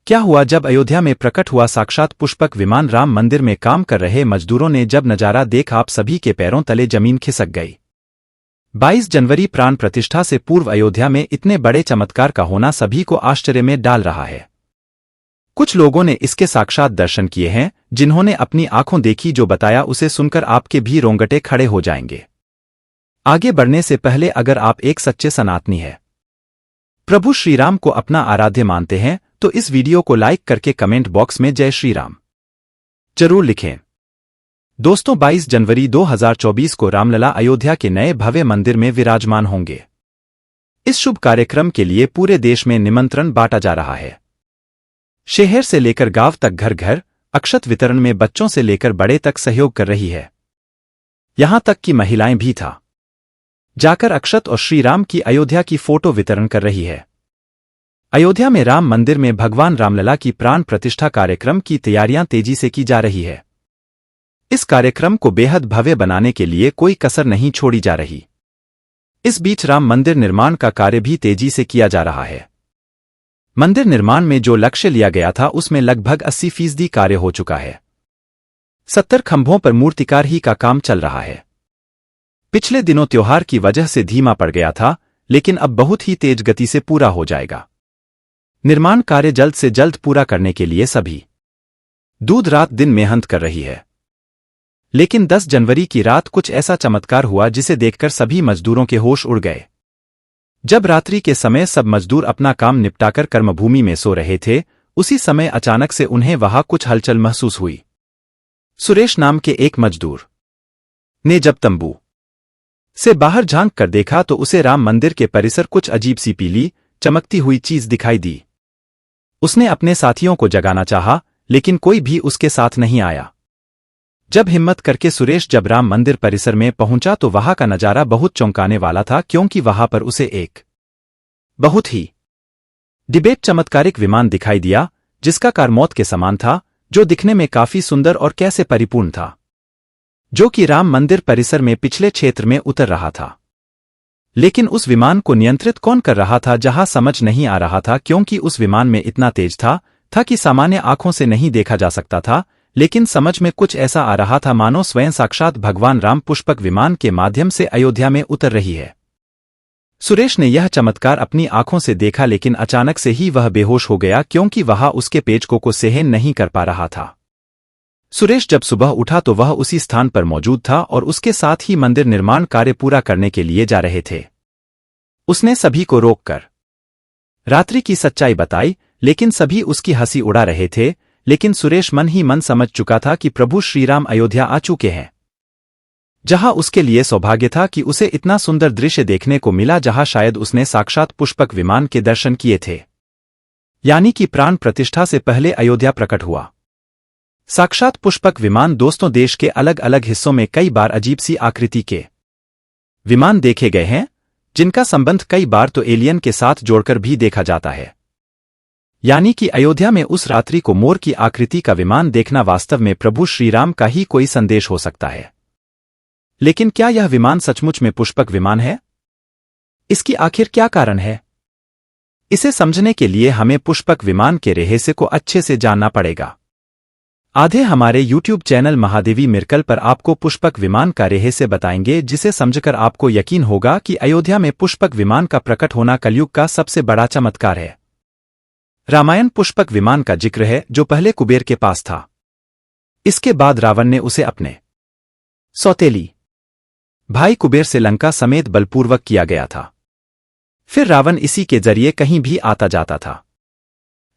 क्या हुआ जब अयोध्या में प्रकट हुआ साक्षात पुष्पक विमान। राम मंदिर में काम कर रहे मजदूरों ने जब नजारा देखा आप सभी के पैरों तले जमीन खिसक गई। 22 जनवरी प्राण प्रतिष्ठा से पूर्व अयोध्या में इतने बड़े चमत्कार का होना सभी को आश्चर्य में डाल रहा है। कुछ लोगों ने इसके साक्षात दर्शन किए हैं, जिन्होंने अपनी आंखों देखी जो बताया उसे सुनकर आपके भी रोंगटे खड़े हो जाएंगे। आगे बढ़ने से पहले अगर आप एक सच्चे सनातनी हैं, प्रभु श्रीराम को अपना आराध्य मानते हैं, तो इस वीडियो को लाइक करके कमेंट बॉक्स में जय श्री राम जरूर लिखें। दोस्तों 22 जनवरी 2024 को रामलला अयोध्या के नए भव्य मंदिर में विराजमान होंगे। इस शुभ कार्यक्रम के लिए पूरे देश में निमंत्रण बांटा जा रहा है। शहर से लेकर गांव तक घर घर अक्षत वितरण में बच्चों से लेकर बड़े तक सहयोग कर रही है। यहां तक कि महिलाएं भी था जाकर अक्षत और श्री राम की अयोध्या की फोटो वितरण कर रही है। अयोध्या में राम मंदिर में भगवान रामलला की प्राण प्रतिष्ठा कार्यक्रम की तैयारियां तेजी से की जा रही है। इस कार्यक्रम को बेहद भव्य बनाने के लिए कोई कसर नहीं छोड़ी जा रही। इस बीच राम मंदिर निर्माण का कार्य भी तेजी से किया जा रहा है। मंदिर निर्माण में जो लक्ष्य लिया गया था उसमें लगभग 80% कार्य हो चुका है। 70 खंभों पर मूर्तिकार ही का काम चल रहा है। पिछले दिनों त्योहार की वजह से धीमा पड़ गया था, लेकिन अब बहुत ही तेज गति से पूरा हो जाएगा। निर्माण कार्य जल्द से जल्द पूरा करने के लिए सभी दूध रात दिन मेहनत कर रही है। लेकिन 10 जनवरी की रात कुछ ऐसा चमत्कार हुआ जिसे देखकर सभी मजदूरों के होश उड़ गए। जब रात्रि के समय सब मजदूर अपना काम निपटाकर कर्मभूमि में सो रहे थे, उसी समय अचानक से उन्हें वहां कुछ हलचल महसूस हुई। सुरेश नाम के एक मजदूर ने जब तंबू से बाहर झांक कर देखा तो उसे राम मंदिर के परिसर कुछ अजीब सी पीली चमकती हुई चीज दिखाई दी। उसने अपने साथियों को जगाना चाहा, लेकिन कोई भी उसके साथ नहीं आया। जब हिम्मत करके सुरेश जब राम मंदिर परिसर में पहुंचा तो वहां का नजारा बहुत चौंकाने वाला था, क्योंकि वहां पर उसे एक बहुत ही डिबेट चमत्कारिक विमान दिखाई दिया, जिसका कार मौत के समान था, जो दिखने में काफी सुंदर और कैसे परिपूर्ण था, जो कि राम मंदिर परिसर में पिछले क्षेत्र में उतर रहा था। लेकिन उस विमान को नियंत्रित कौन कर रहा था, जहां समझ नहीं आ रहा था, क्योंकि उस विमान में इतना तेज था कि सामान्य आंखों से नहीं देखा जा सकता था। लेकिन समझ में कुछ ऐसा आ रहा था मानो स्वयं साक्षात भगवान राम पुष्पक विमान के माध्यम से अयोध्या में उतर रही है। सुरेश ने यह चमत्कार अपनी आंखों से देखा, लेकिन अचानक से ही वह बेहोश हो गया, क्योंकि वहां उसके पेचकों को सहन नहीं कर पा रहा था। सुरेश जब सुबह उठा तो वह उसी स्थान पर मौजूद था और उसके साथ ही मंदिर निर्माण कार्य पूरा करने के लिए जा रहे थे। उसने सभी को रोककर रात्रि की सच्चाई बताई, लेकिन सभी उसकी हंसी उड़ा रहे थे। लेकिन सुरेश मन ही मन समझ चुका था कि प्रभु श्रीराम अयोध्या आ चुके हैं, जहां उसके लिए सौभाग्य था कि उसे इतना सुंदर दृश्य देखने को मिला, जहां शायद उसने साक्षात पुष्पक विमान के दर्शन किए थे। यानी कि प्राण प्रतिष्ठा से पहले अयोध्या प्रकट हुआ साक्षात पुष्पक विमान। दोस्तों देश के अलग अलग हिस्सों में कई बार अजीब सी आकृति के विमान देखे गए हैं, जिनका संबंध कई बार तो एलियन के साथ जोड़कर भी देखा जाता है। यानी कि अयोध्या में उस रात्रि को मोर की आकृति का विमान देखना वास्तव में प्रभु श्रीराम का ही कोई संदेश हो सकता है। लेकिन क्या यह विमान सचमुच में पुष्पक विमान है? इसकी आखिर क्या कारण है? इसे समझने के लिए हमें पुष्पक विमान के रहस्य को अच्छे से जानना पड़ेगा। आधे हमारे YouTube चैनल महादेवी मिर्कल पर आपको पुष्पक विमान का रहस्य बताएंगे, जिसे समझकर आपको यकीन होगा कि अयोध्या में पुष्पक विमान का प्रकट होना कलयुग का सबसे बड़ा चमत्कार है। रामायण पुष्पक विमान का जिक्र है, जो पहले कुबेर के पास था। इसके बाद रावण ने उसे अपने सौतेली भाई कुबेर से लंका समेत बलपूर्वक किया गया था। फिर रावण इसी के जरिए कहीं भी आता जाता था।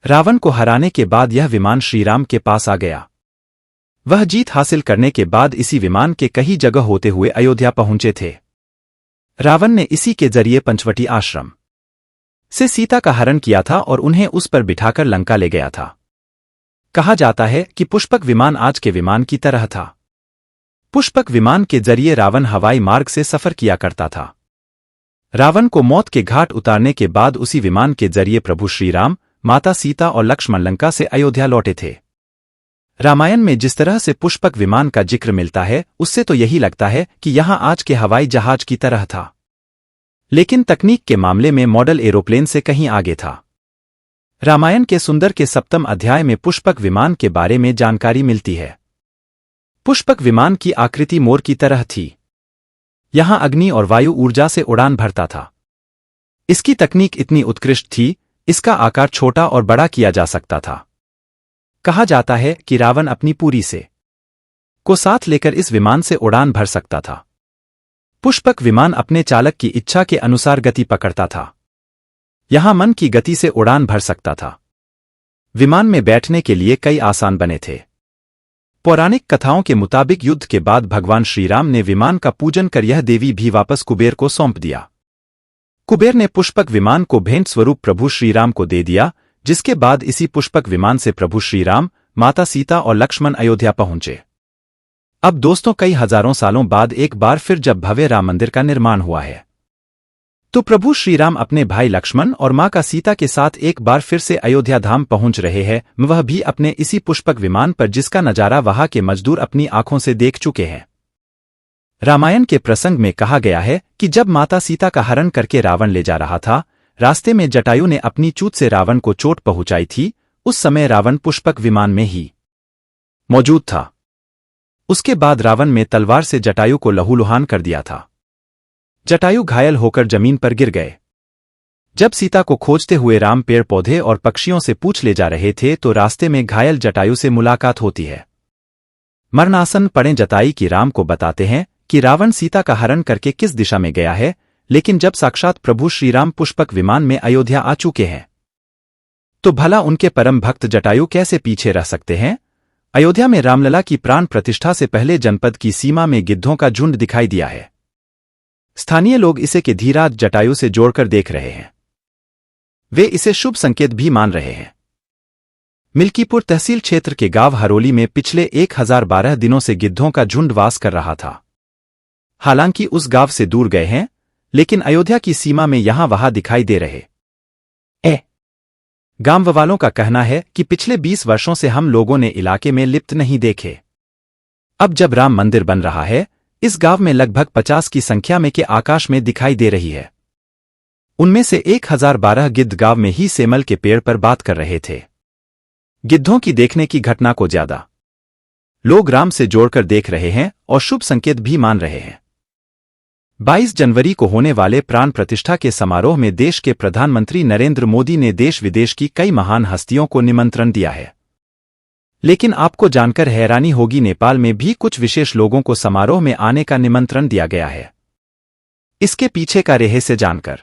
रावण को हराने के बाद यह विमान श्रीराम के पास आ गया। वह जीत हासिल करने के बाद इसी विमान के कई जगह होते हुए अयोध्या पहुंचे थे। रावण ने इसी के जरिए पंचवटी आश्रम से सीता का हरण किया था और उन्हें उस पर बिठाकर लंका ले गया था। कहा जाता है कि पुष्पक विमान आज के विमान की तरह था। पुष्पक विमान के जरिए रावण हवाई मार्ग से सफर किया करता था। रावण को मौत के घाट उतारने के बाद उसी विमान के जरिए प्रभु श्रीराम, माता सीता और लक्ष्मण लंका से अयोध्या लौटे थे। रामायण में जिस तरह से पुष्पक विमान का जिक्र मिलता है, उससे तो यही लगता है कि यहां आज के हवाई जहाज की तरह था। लेकिन तकनीक के मामले में मॉडल एरोप्लेन से कहीं आगे था। रामायण के सुंदर के 7वें अध्याय में पुष्पक विमान के बारे में जानकारी मिलती है। पुष्पक विमान की आकृति मोर की तरह थी। यहां अग्नि और वायु ऊर्जा से उड़ान भरता था। इसकी तकनीक इतनी उत्कृष्ट थी, इसका आकार छोटा और बड़ा किया जा सकता था। कहा जाता है कि रावण अपनी पूरी से को साथ लेकर इस विमान से उड़ान भर सकता था। पुष्पक विमान अपने चालक की इच्छा के अनुसार गति पकड़ता था। यहां मन की गति से उड़ान भर सकता था। विमान में बैठने के लिए कई आसान बने थे। पौराणिक कथाओं के मुताबिक युद्ध के बाद भगवान श्रीराम ने विमान का पूजन कर यह देवी भी वापस कुबेर को सौंप दिया। कुबेर ने पुष्पक विमान को भेंट स्वरूप प्रभु श्रीराम को दे दिया, जिसके बाद इसी पुष्पक विमान से प्रभु श्रीराम, माता सीता और लक्ष्मण अयोध्या पहुंचे। अब दोस्तों, कई हजारों सालों बाद एक बार फिर जब भव्य राम मंदिर का निर्माण हुआ है, तो प्रभु श्रीराम अपने भाई लक्ष्मण और मां का सीता के साथ एक बार फिर से अयोध्या धाम पहुंच रहे हैं, वह भी अपने इसी पुष्पक विमान पर, जिसका नजारा वहां के मजदूर अपनी आंखों से देख चुके हैं। रामायण के प्रसंग में कहा गया है कि जब माता सीता का हरण करके रावण ले जा रहा था, रास्ते में जटायु ने अपनी चूत से रावण को चोट पहुंचाई थी। उस समय रावण पुष्पक विमान में ही मौजूद था। उसके बाद रावण में तलवार से जटायु को लहूलुहान कर दिया था। जटायु घायल होकर जमीन पर गिर गए। जब सीता को खोजते हुए राम पेड़ पौधे और पक्षियों से पूछ ले जा रहे थे, तो रास्ते में घायल जटायु से मुलाकात होती है। मरणासन पड़े जटायु की राम को बताते हैं कि रावण सीता का हरण करके किस दिशा में गया है, लेकिन जब साक्षात प्रभु श्रीराम पुष्पक विमान में अयोध्या आ चुके हैं, तो भला उनके परम भक्त जटायु कैसे पीछे रह सकते हैं। अयोध्या में रामलला की प्राण प्रतिष्ठा से पहले जनपद की सीमा में गिद्धों का झुंड दिखाई दिया है। स्थानीय लोग इसे के धीराज जटायु से जोड़कर देख रहे हैं। वे इसे शुभ संकेत भी मान रहे हैं। मिल्कीपुर तहसील क्षेत्र के गांव हरोली में पिछले 1012 दिनों से गिद्धों का झुंड वास कर रहा था। हालांकि उस गांव से दूर गए हैं, लेकिन अयोध्या की सीमा में यहां वहां दिखाई दे रहे। गांव वालों का कहना है कि पिछले 20 वर्षों से हम लोगों ने इलाके में लिप्त नहीं देखे। अब जब राम मंदिर बन रहा है, इस गांव में लगभग 50 की संख्या में के आकाश में दिखाई दे रही है। उनमें से 1012 गिद्ध गांव में ही सेमल के पेड़ पर बात कर रहे थे। गिद्धों की देखने की घटना को ज्यादा लोग राम से जोड़कर देख रहे हैं और शुभ संकेत भी मान रहे हैं। 22 जनवरी को होने वाले प्राण प्रतिष्ठा के समारोह में देश के प्रधानमंत्री नरेंद्र मोदी ने देश विदेश की कई महान हस्तियों को निमंत्रण दिया है। लेकिन आपको जानकर हैरानी होगी, नेपाल में भी कुछ विशेष लोगों को समारोह में आने का निमंत्रण दिया गया है। इसके पीछे का रहस्य जानकर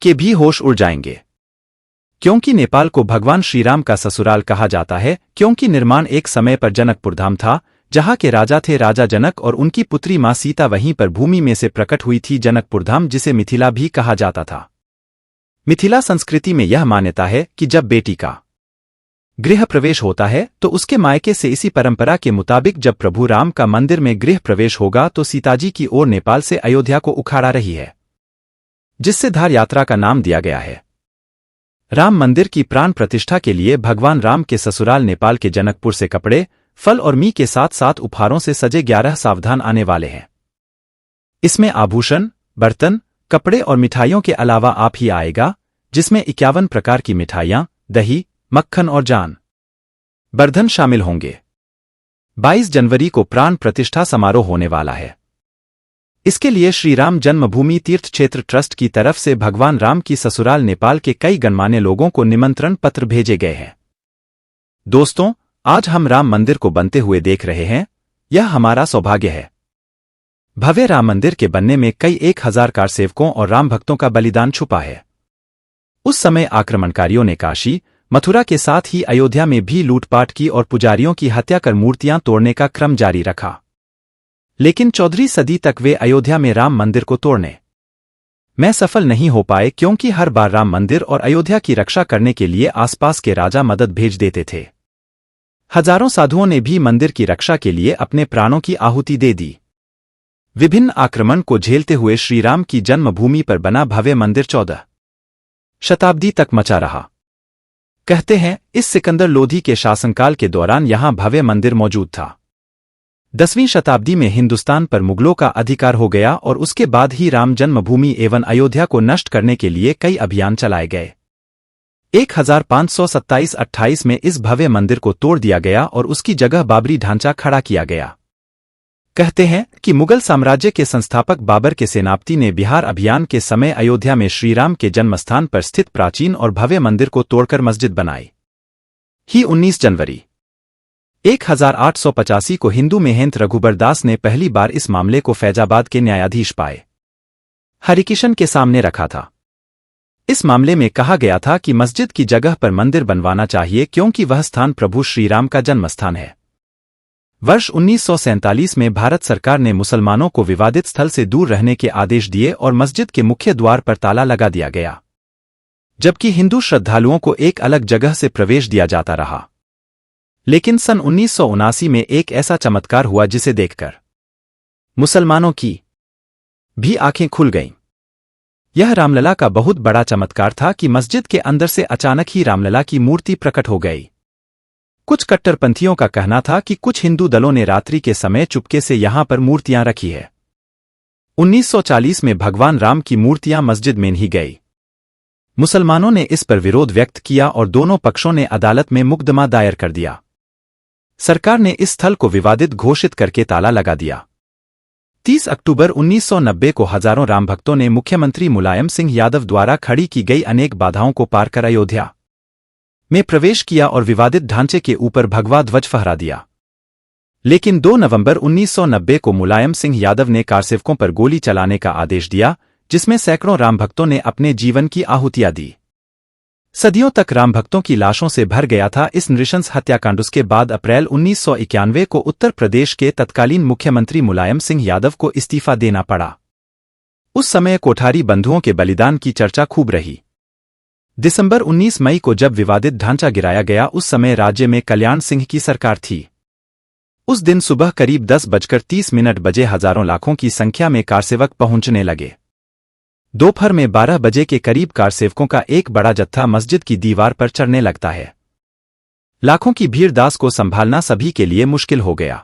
के भी होश उड़ जाएंगे, क्योंकि नेपाल को भगवान श्रीराम का ससुराल कहा जाता है, क्योंकि निर्माण एक समय पर जनकपुर धाम था, जहां के राजा थे राजा जनक और उनकी पुत्री मां सीता वहीं पर भूमि में से प्रकट हुई थी। जनकपुर धाम, जिसे मिथिला भी कहा जाता था। मिथिला संस्कृति में यह मान्यता है कि जब बेटी का गृह प्रवेश होता है, तो उसके मायके से इसी परंपरा के मुताबिक जब प्रभु राम का मंदिर में गृह प्रवेश होगा, तो सीताजी की ओर नेपाल से अयोध्या को उखाड़ा रही है, जिससे धार यात्रा का नाम दिया गया है। राम मंदिर की प्राण प्रतिष्ठा के लिए भगवान राम के ससुराल नेपाल के जनकपुर से कपड़े, फल और मी के साथ साथ उपहारों से सजे 11 सावधान आने वाले हैं। इसमें आभूषण, बर्तन, कपड़े और मिठाइयों के अलावा आप ही आएगा, जिसमें 51 प्रकार की मिठाइयां, दही, मक्खन और जान बर्धन शामिल होंगे। 22 जनवरी को प्राण प्रतिष्ठा समारोह होने वाला है। इसके लिए श्री राम जन्मभूमि तीर्थ क्षेत्र ट्रस्ट की तरफ से भगवान राम की ससुराल नेपाल के कई गणमान्य लोगों को निमंत्रण पत्र भेजे गए हैं। दोस्तों, आज हम राम मंदिर को बनते हुए देख रहे हैं। यह हमारा सौभाग्य है। भव्य राम मंदिर के बनने में कई 1000 कारसेवकों और राम भक्तों का बलिदान छुपा है। उस समय आक्रमणकारियों ने काशी, मथुरा के साथ ही अयोध्या में भी लूटपाट की और पुजारियों की हत्या कर मूर्तियां तोड़ने का क्रम जारी रखा। लेकिन 14वीं सदी तक वे अयोध्या में राम मंदिर को तोड़ने में सफल नहीं हो पाए, क्योंकि हर बार राम मंदिर और अयोध्या की रक्षा करने के लिए आसपास के राजा मदद भेज देते थे। हजारों साधुओं ने भी मंदिर की रक्षा के लिए अपने प्राणों की आहुति दे दी। विभिन्न आक्रमण को झेलते हुए श्रीराम की जन्मभूमि पर बना भव्य मंदिर 14 शताब्दी तक मचा रहा। कहते हैं, इस सिकंदर लोधी के शासनकाल के दौरान यहां भव्य मंदिर मौजूद था। 10वीं शताब्दी में हिंदुस्तान पर मुगलों का अधिकार हो गया और उसके बाद ही राम जन्मभूमि एवं अयोध्या को नष्ट करने के लिए कई अभियान चलाए गए। 1527-28 में इस भव्य मंदिर को तोड़ दिया गया और उसकी जगह बाबरी ढांचा खड़ा किया गया। कहते हैं कि मुगल साम्राज्य के संस्थापक बाबर के सेनापति ने बिहार अभियान के समय अयोध्या में श्रीराम के जन्मस्थान पर स्थित प्राचीन और भव्य मंदिर को तोड़कर मस्जिद बनाई। 19 जनवरी 1885 को हिंदू महंत रघुबर दास ने पहली बार इस मामले को फैजाबाद के न्यायाधीश पाए हरिकिशन के सामने रखा था। इस मामले में कहा गया था कि मस्जिद की जगह पर मंदिर बनवाना चाहिए क्योंकि वह स्थान प्रभु श्रीराम का जन्मस्थान है। वर्ष 1947 में भारत सरकार ने मुसलमानों को विवादित स्थल से दूर रहने के आदेश दिए और मस्जिद के मुख्य द्वार पर ताला लगा दिया गया, जबकि हिंदू श्रद्धालुओं को एक अलग जगह से प्रवेश दिया जाता रहा। लेकिन सन 1979 में एक ऐसा चमत्कार हुआ जिसे देखकर मुसलमानों की भी आंखें खुल गईं। यह रामलला का बहुत बड़ा चमत्कार था कि मस्जिद के अंदर से अचानक ही रामलला की मूर्ति प्रकट हो गई। कुछ कट्टरपंथियों का कहना था कि कुछ हिंदू दलों ने रात्रि के समय चुपके से यहां पर मूर्तियां रखी है। 1940 में भगवान राम की मूर्तियां मस्जिद में नहीं गई। मुसलमानों ने इस पर विरोध व्यक्त किया और दोनों पक्षों ने अदालत में मुकदमा दायर कर दिया। सरकार ने इस स्थल को विवादित घोषित करके ताला लगा दिया। 30 अक्टूबर 1990 को हजारों राम भक्तों ने मुख्यमंत्री मुलायम सिंह यादव द्वारा खड़ी की गई अनेक बाधाओं को पार कर अयोध्या में प्रवेश किया और विवादित ढांचे के ऊपर भगवा ध्वज फहरा दिया। लेकिन 2 नवंबर 1990 को मुलायम सिंह यादव ने कारसेवकों पर गोली चलाने का आदेश दिया, जिसमें सैकड़ों राम भक्तों ने अपने जीवन की आहुतियां दी। सदियों तक राम भक्तों की लाशों से भर गया था इस नृशंस हत्याकांड। के बाद अप्रैल 1991 को उत्तर प्रदेश के तत्कालीन मुख्यमंत्री मुलायम सिंह यादव को इस्तीफा देना पड़ा। उस समय कोठारी बंधुओं के बलिदान की चर्चा खूब रही। दिसंबर 19 मई को जब विवादित ढांचा गिराया गया, उस समय राज्य में कल्याण सिंह की सरकार थी। उस दिन सुबह करीब 10:30 बजे हजारों लाखों की संख्या में कारसेवक पहुंचने लगे। दोपहर में 12 बजे के करीब कारसेवकों का एक बड़ा जत्था मस्जिद की दीवार पर चढ़ने लगता है। लाखों की भीड़ दास को संभालना सभी के लिए मुश्किल हो गया।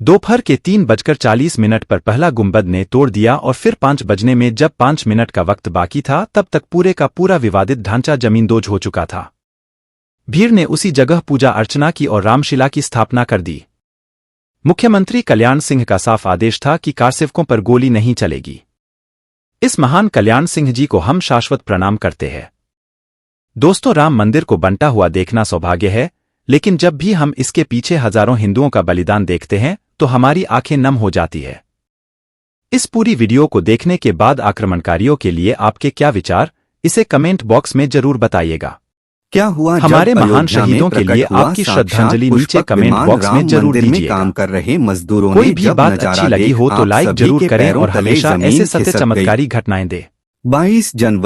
दोपहर के 3:40 पर पहला गुंबद ने तोड़ दिया और फिर 5 बजने में जब 5 मिनट का वक्त बाकी था, तब तक पूरे का पूरा विवादित ढांचा जमींदोज हो चुका था। भीड़ ने उसी जगह पूजा अर्चना की और रामशिला की स्थापना कर दी। मुख्यमंत्री कल्याण सिंह का साफ आदेश था कि कारसेवकों पर गोली नहीं चलेगी। इस महान कल्याण सिंह जी को हम शाश्वत प्रणाम करते हैं। दोस्तों, राम मंदिर को बनता हुआ देखना सौभाग्य है, लेकिन जब भी हम इसके पीछे हजारों हिंदुओं का बलिदान देखते हैं तो हमारी आंखें नम हो जाती है। इस पूरी वीडियो को देखने के बाद आक्रमणकारियों के लिए आपके क्या विचार, इसे कमेंट बॉक्स में जरूर बताइएगा। क्या हुआ हमारे महान शहीदों के लिए आपकी श्रद्धांजलि नीचे कमेंट बॉक्स में जरूर दीजिए। काम कर रहे मजदूरों कोई भी बात अच्छी लगी हो तो लाइक जरूर करें और हमेशा ऐसे सत्य चमत्कारी घटनाएं दें। 22 जनवरी